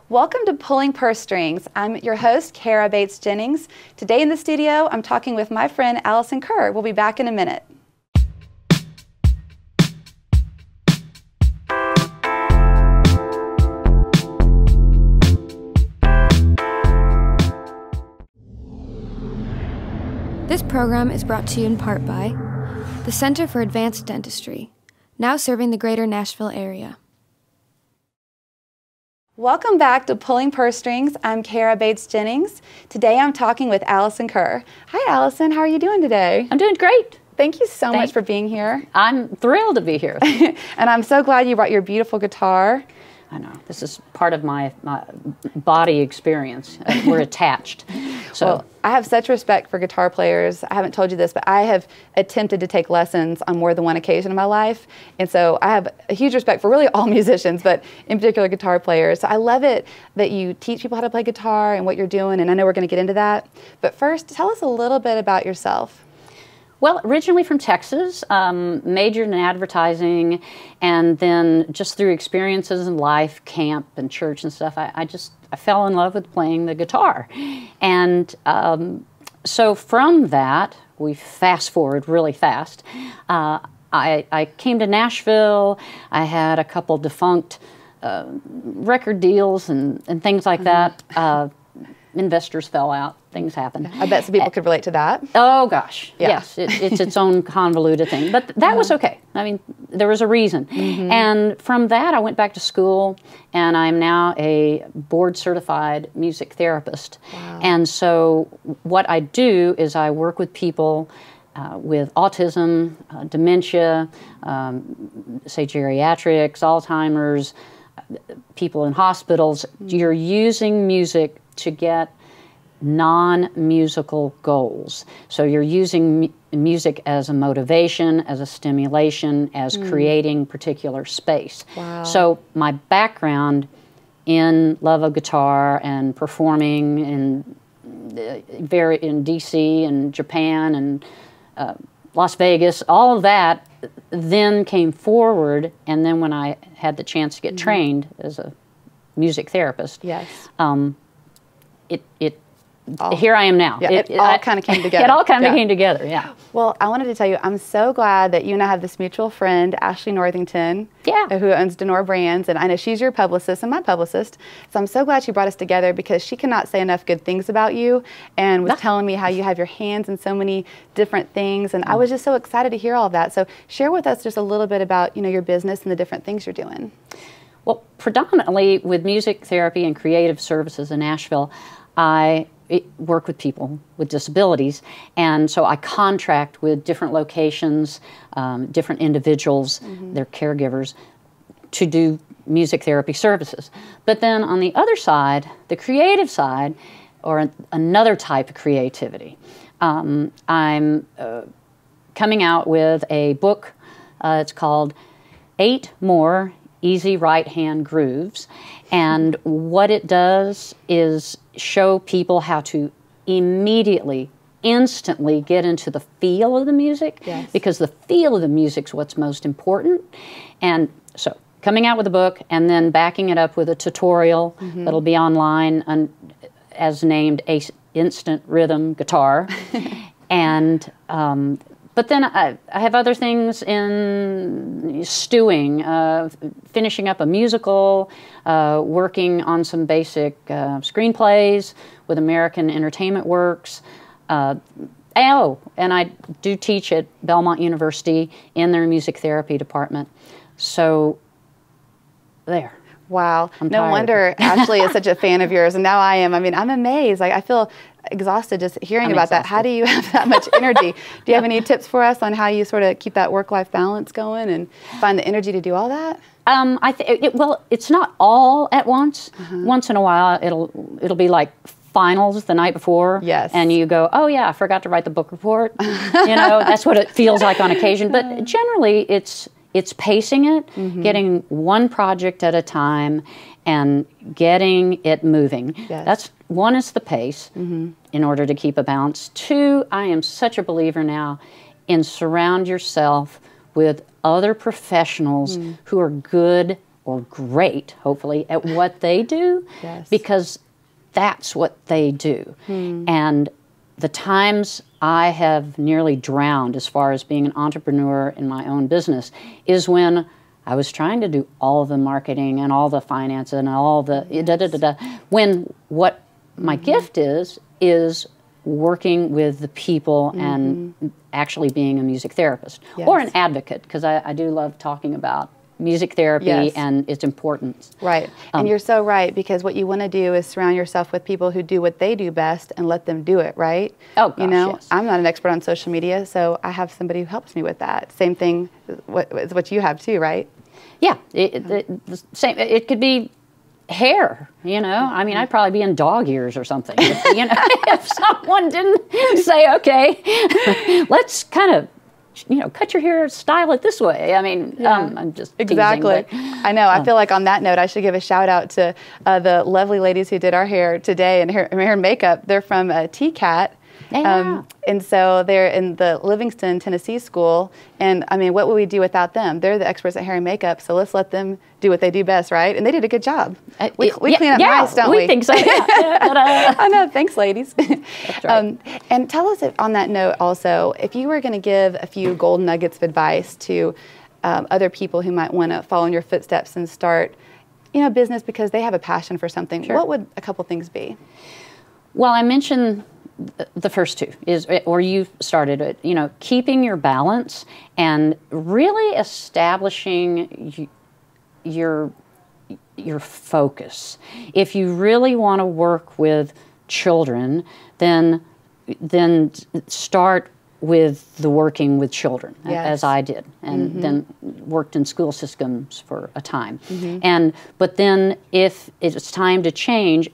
Welcome to Pulling Purse Strings. I'm your host, Kara Bates-Jennings. Today in the studio, I'm talking with my friend, Allison Kerr. We'll be back in a minute. This program is brought to you in part by the Center for Advanced Dentistry, now serving the greater Nashville area. Welcome back to Pulling Purse Strings. I'm Kara Bates-Jennings. Today I'm talking with Allison Kerr. Hi Allison, how are you doing today? I'm doing great. Thank you so much for being here. I'm thrilled to be here. And I'm so glad you brought your beautiful guitar. I know. This is part of my body experience. We're attached. So Well, I have such respect for guitar players. I haven't told you this, but I have attempted to take lessons on more than one occasion in my life. And so I have a huge respect for really all musicians, but in particular guitar players. So I love it that you teach people how to play guitar and what you're doing, and I know we're going to get into that. But first, tell us a little bit about yourself. Well, originally from Texas, majored in advertising, and then just through experiences in life, camp and church and stuff, I fell in love with playing the guitar. And so from that, we fast forward really fast. I came to Nashville. I had a couple defunct record deals and things like that. Investors fell out. Things happened. I bet some people could relate to that. Oh gosh, yeah. Yes, it's its own convoluted thing. But that was okay. I mean, there was a reason. And from that, I went back to school, and I'm now a board-certified music therapist. Wow. And so what I do is I work with people with autism, dementia, say geriatrics, Alzheimer's, people in hospitals. You're using music to get non-musical goals. So you're using music as a motivation, as a stimulation, as creating particular space. Wow. So my background in love of guitar and performing in DC and Japan and Las Vegas, all of that then came forward, and then when I had the chance to get trained as a music therapist, Yes. Here I am now. Yeah, it all kind of came together. It all kind of came together, yeah. Well, I wanted to tell you, I'm so glad that you and I have this mutual friend, Ashley Northington, who owns Denora Brands, and I know she's your publicist and my publicist. So I'm so glad she brought us together because she cannot say enough good things about you, and was telling me how you have your hands in so many different things, and I was just so excited to hear all of that. So share with us just a little bit about your business and the different things you're doing. Well, predominantly with music therapy and creative services in Nashville, I work with people with disabilities, and so I contract with different locations, different individuals, their caregivers, to do music therapy services. But then on the other side, the creative side, or another type of creativity, I'm coming out with a book. It's called 8 More Easy Right Hand Grooves, and what it does is show people how to immediately, instantly get into the feel of the music, because the feel of the music is what's most important. And so coming out with a book and then backing it up with a tutorial that'll be online as named Instant Rhythm Guitar. And but then I have other things in stewing, finishing up a musical, working on some basic screenplays with American Entertainment Works. And I do teach at Belmont University in their music therapy department. So there. Wow. I'm no tired. wonder Ashley is such a fan of yours, and now I am. I mean, I'm amazed. Like, I feel exhausted just hearing about that. How do you have that much energy? Do you have any tips for us on how you sort of keep that work-life balance going and find the energy to do all that? Well, it's not all at once. Once in a while, it'll be like finals the night before. Yes. And you go, oh yeah, I forgot to write the book report. That's what it feels like on occasion. But generally, it's pacing it, getting one project at a time, and getting it moving. Yes. That's one is the pace in order to keep a balance. 2, I am such a believer now in surround yourself with other professionals who are good or great, hopefully, at what they do, because that's what they do. And the times I have nearly drowned as far as being an entrepreneur in my own business is when I was trying to do all of the marketing and all the finance and all the when what my gift is working with the people and actually being a music therapist or an advocate, because I do love talking about music therapy and its importance. Right. And you're so right, because what you want to do is surround yourself with people who do what they do best and let them do it, right? Oh, gosh, you know, I'm not an expert on social media, so I have somebody who helps me with that. Same thing is what you have too, right? Yeah. The same. It could be hair, you know. I mean, I'd probably be in dog ears or something, if, you know, if someone didn't say, okay, let's kind of, you know, cut your hair, style it this way. I mean, I'm just teasing, exactly. I know. I feel like on that note, I should give a shout out to the lovely ladies who did our hair today and hair and makeup. They're from TCAT. And so they're in the Livingston, Tennessee school. And I mean, what would we do without them? They're the experts at hair and makeup, so let's let them do what they do best, right? And they did a good job. We clean up nice, don't we? We think so, I know. Thanks, ladies. That's right. And tell us on that note also, if you were going to give a few gold nuggets of advice to other people who might want to follow in your footsteps and start, you know, business because they have a passion for something, what would a couple things be? Well, I mentioned the first two is, or you started it, you know, keeping your balance and really establishing your focus. If you really want to work with children, then start with the working with children, as I did, and then worked in school systems for a time. But then if it's time to change,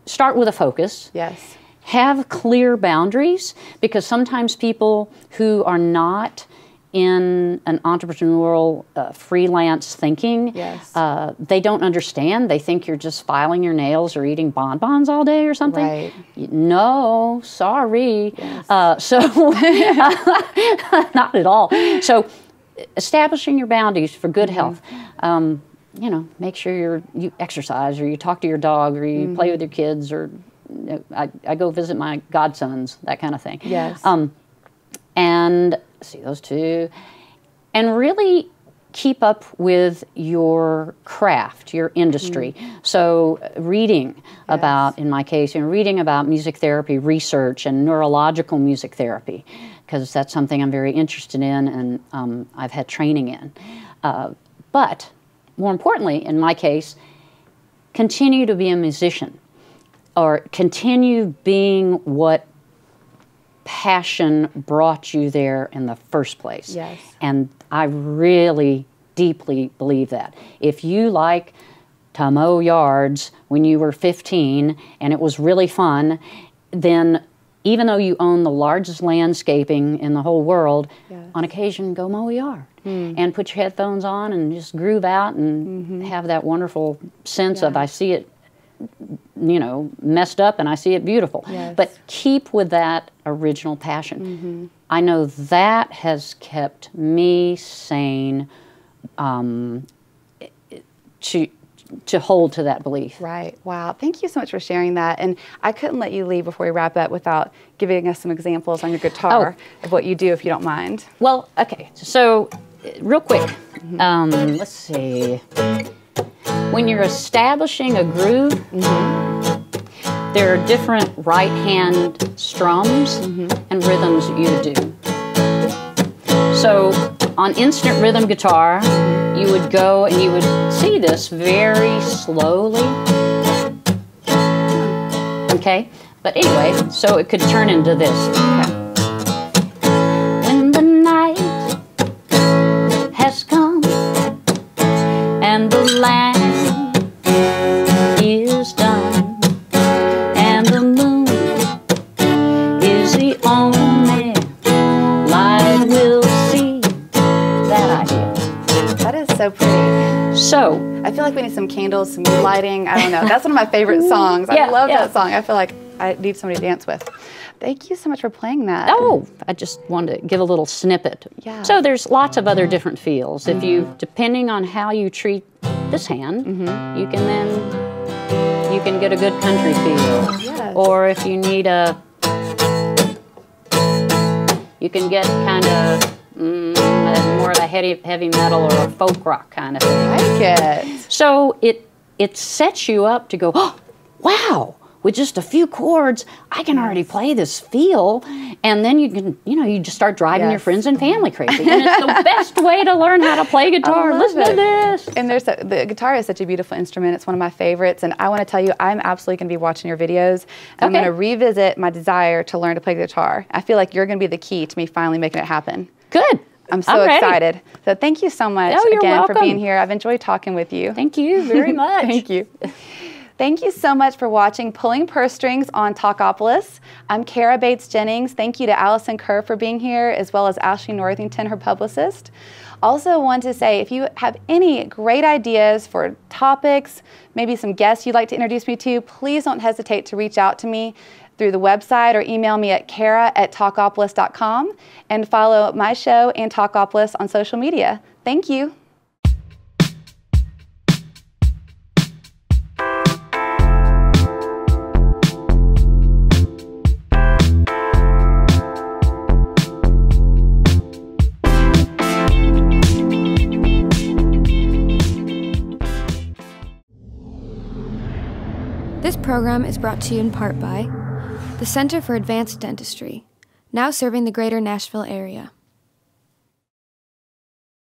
start with a focus. Yes. Have clear boundaries, because sometimes people who are not in an entrepreneurial freelance thinking, they don't understand. They think you're just filing your nails or eating bonbons all day or something. Right. No, sorry. Not at all. So establishing your boundaries for good health. You know, make sure you exercise, or you talk to your dog, or you play with your kids, or I go visit my godsons, that kind of thing. Yes. And see those two, and really keep up with your craft, your industry. So reading about, in my case, reading about music therapy research and neurological music therapy, because that's something I'm very interested in and I've had training in. But more importantly, in my case, continue to be a musician, or continue being what passion brought you there in the first place. Yes. And I really deeply believe that. If you like to mow yards when you were 15 and it was really fun, then even though you own the largest landscaping in the whole world, on occasion go mow a yard and put your headphones on and just groove out and have that wonderful sense of, I see it, you know, messed up and I see it beautiful. Yes. But keep with that original passion. I know that has kept me sane to hold to that belief. Right. Wow. Thank you so much for sharing that. And I couldn't let you leave before we wrap up without giving us some examples on your guitar of what you do, if you don't mind. Well, okay. So real quick, let's see. When you're establishing a groove, there are different right hand strums and rhythms you do. So on instant rhythm guitar, you would go and you would see this very slowly. Okay? But anyway, so it could turn into this. When the night has come and the land is done and the moon is the only light we'll see. That idea. That is so pretty. So I feel like we need some candles, some lighting. I don't know. That's one of my favorite songs. I love that song. I feel like I need somebody to dance with. Thank you so much for playing that. Oh, I just wanted to give a little snippet. Yeah. So there's lots of other different feels. If you, depending on how you treat this hand, you can get a good country feel. Yes. Or if you need you can get kind of more of a heavy metal or a folk rock kind of thing. I like it. So it sets you up to go, oh, wow, with just a few chords, I can already play this feel, and then you can, you just start driving your friends and family crazy. And it's the best way to learn how to play guitar. Listen to this. And the guitar is such a beautiful instrument. It's one of my favorites, and I want to tell you, I'm absolutely going to be watching your videos. I'm going to revisit my desire to learn to play guitar. I feel like you're going to be the key to me finally making it happen. Good. I'm so excited. So thank you so much again for being here. I've enjoyed talking with you. Thank you very much. Thank you. Thank you so much for watching Pulling Purse Strings on Talkapolis. I'm Kara Bates-Jennings. Thank you to Allison Kerr for being here, as well as Ashley Northington, her publicist. Also want to say, if you have any great ideas for topics, maybe some guests you'd like to introduce me to, please don't hesitate to reach out to me through the website or email me at kara@talkapolis.com, and follow my show and Talkapolis on social media. Thank you. This program is brought to you in part by the Center for Advanced Dentistry, now serving the greater Nashville area.